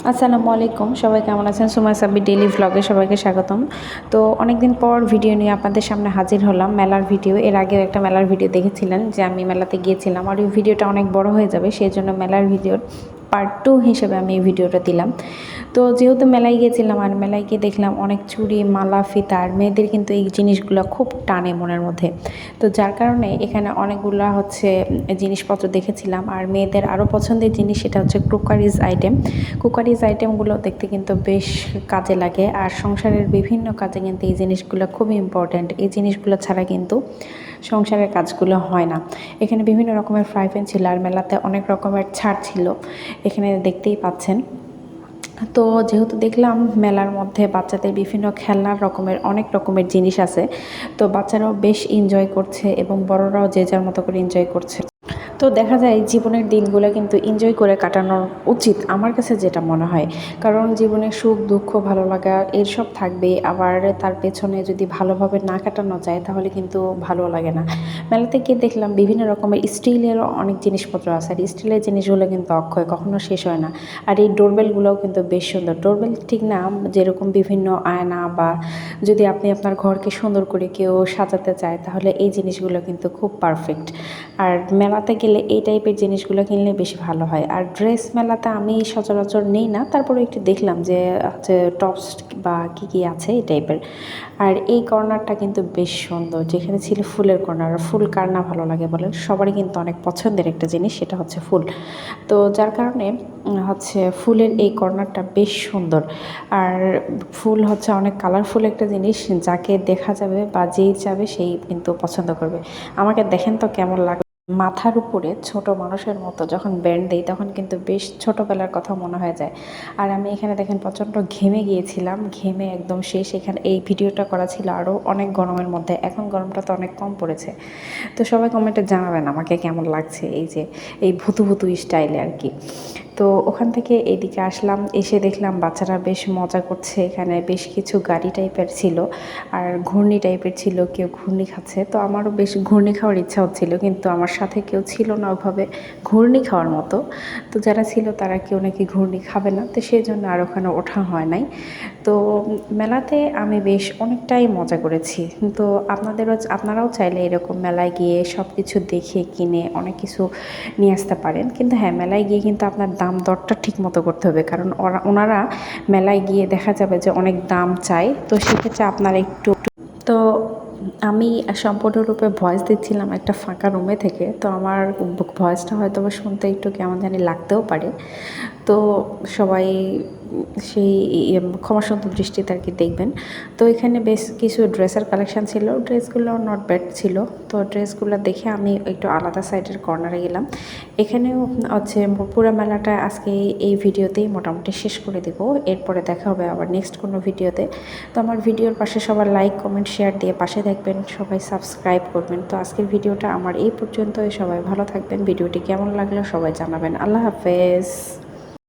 আসসালামু আলাইকুম, সবাই কেমন আছেন? সুমাইয়া সাব্বির ডেইলি ভ্লগে সবাইকে স্বাগতম। তো অনেকদিন পর ভিডিও নিয়ে আপনাদের সামনে হাজির হলাম, মেলার ভিডিও। এর আগেও একটা মেলার ভিডিও দেখেছিলেন যে আমি মেলাতে গিয়েছিলাম, আর ওই ভিডিওটা অনেক বড় হয়ে যাবে, সেই জন্য মেলার ভিডিওর পার্ট 2 হিসেবে আমি এই ভিডিওটা দিলাম। তো যেহেতু মেলায় গিয়েছিলাম, আর মেলায় গিয়ে দেখলাম অনেক চুড়ি, মালা, ফিতা, আর মেয়েদের কিন্তু এই জিনিসগুলো খুব টানে মনের মধ্যে। তো যার কারণে এখানে অনেকগুলা জিনিসপত্র দেখেছিলাম। আর মেয়েদের আরও পছন্দের জিনিস সেটা হচ্ছে ক্রোকারিজ আইটেম। কুকারিজ আইটেমগুলো দেখতে কিন্তু বেশ কাজে লাগে, আর সংসারের বিভিন্ন কাজে কিন্তু এই জিনিসগুলো খুবই ইম্পর্ট্যান্ট। এই জিনিসগুলো ছাড়া কিন্তু সংসারের কাজগুলো হয় না। এখানে বিভিন্ন রকমের ফ্রাই প্যান ছিল, আর মেলাতে অনেক রকমের ছাড় ছিল, এখানে দেখতেই পাচ্ছেন। তো যেহেতু দেখলাম মেলার মধ্যে বাচ্চাদের বিভিন্ন খেলনার অনেক রকমের জিনিস আছে, তো বাচ্চারাও বেশ এনজয় করছে এবং বড়রাও যে যার মতো করে এনজয় করছে। তো দেখা যায় জীবনের দিনগুলো কিন্তু এনজয় করে কাটানো উচিত, আমার কাছে যেটা মনে হয়। কারণ জীবনে সুখ, দুঃখ, ভালো লাগা এসব থাকবেই, আবার তার পেছনে যদি ভালোভাবে না কাটানো যায় তাহলে কিন্তু ভালো লাগে না। মেলাতে গিয়ে দেখলাম বিভিন্ন রকমের স্টিলেরও অনেক জিনিসপত্র আছে, আর স্টিলের জিনিসগুলো কিন্তু অক্ষয়, কখনো শেষ হয় না। আর এই ডোরবেলগুলোও কিন্তু বেশ সুন্দর। ডোরবেল ঠিক না, যেরকম বিভিন্ন আয়না, বা যদি আপনি আপনার ঘরকে সুন্দর করে কেউ সাজাতে চায় তাহলে এই জিনিসগুলো কিন্তু খুব পারফেক্ট। আর মেলাতে গেলে এই টাইপের জিনিসগুলো কিনলে বেশি ভালো হয়। আর ড্রেস মেলাতে আমি সচরাচর নেই না, তারপরে একটু দেখলাম যে হচ্ছে টপস বা কী কী আছে এই টাইপের। আর এই কর্নারটা কিন্তু বেশ সুন্দর, যেখানে ছিল ফুলের কর্নার। ফুল কার না ভালো লাগে বলেন? সবারই কিন্তু অনেক পছন্দের একটা জিনিস, সেটা হচ্ছে ফুল। তো যার কারণে ফুলের এই কর্নারটা বেশ সুন্দর। আর ফুল হচ্ছে অনেক কালারফুল একটা জিনিস, যাকে দেখা যাবে বা যেই যাবে সেই কিন্তু পছন্দ করবে। আমাকে দেখেন তো কেমন লাগে। মাথার উপরে ছোট মানুষের মতো যখন ব্যান্ড দেই তখন কিন্তু বেশ ছোটোবেলার কথা মনে হয়ে যায়। আর আমি এখানে দেখেন প্রচণ্ড ঘেমে গিয়েছিলাম, ঘেমে একদম শেষ। এখানে এই ভিডিওটা করা ছিল আরও অনেক গরমের মধ্যে, এখন গরমটা তো অনেক কম পড়েছে। তো সবাই কমেন্টে জানাবেন আমাকে কেমন লাগছে এই যে এই ভুতু ভুতু স্টাইলে আর কি। তো ওখান থেকে এদিকে আসলাম, এসে দেখলাম বাচ্চারা বেশ মজা করছে। এখানে বেশ কিছু গাড়ি টাইপের ছিল, আর ঘূর্ণি টাইপের ছিল, কেউ ঘূর্ণি খাচ্ছে। তো আমারও বেশ ঘূর্ণি খাওয়ার ইচ্ছা হচ্ছিল, কিন্তু আমার সাথে কেউ ছিল না ওভাবে ঘূর্ণি খাওয়ার মতো। তো যারা ছিল তারা কেউ নাকি ঘূর্ণি খাবে না, তো সেই জন্য আর ওখানে ওঠা হয় নাই। তো মেলাতে আমি বেশ অনেকটাই মজা করেছি। তো আপনারাও চাইলে এরকম মেলায় গিয়ে সব কিছু দেখে কিনে অনেক কিছু নিয়ে আসতে পারেন। কিন্তু হ্যাঁ, মেলায় গিয়ে কিন্তু আপনার দাম দরটা ঠিক মতো করতে হবে, কারণ ওনারা মেলায় গিয়ে দেখা যাবে যে অনেক দাম চায়। তো সেক্ষেত্রে আপনারা একটু তো আমি সম্পূর্ণরূপে ভয়েস দিচ্ছিলাম একটা ফাঁকা রুমে থেকে, তো আমার ভয়েসটা হয়তো বা শুনতে একটু কেমন জানি লাগতেও পারে। তো সবাই সেই ক্ষমাসুন্দর দৃষ্টিতে আর কি দেখবেন। তো এখানে বেশ কিছু ড্রেসের কালেকশান ছিল, ড্রেসগুলো নট ব্যাড ছিল। তো ড্রেসগুলো দেখে আমি একটু আলাদা সাইডের কর্নারে গেলাম। এখানেও পুরো মেলাটা আজকে এই ভিডিওতেই মোটামুটি শেষ করে দেবো। এরপরে দেখা হবে আবার নেক্সট কোনো ভিডিওতে। তো আমার ভিডিওর পাশে সবার লাইক, কমেন্ট, শেয়ার দিয়ে পাশে থাকবেন, সবাই সাবস্ক্রাইব করবেন। তো আজকের ভিডিওটা আমার এই পর্যন্তই। সবাই ভালো থাকবেন। ভিডিওটি কেমন লাগলো সবাই জানাবেন। আল্লাহ হাফেজ।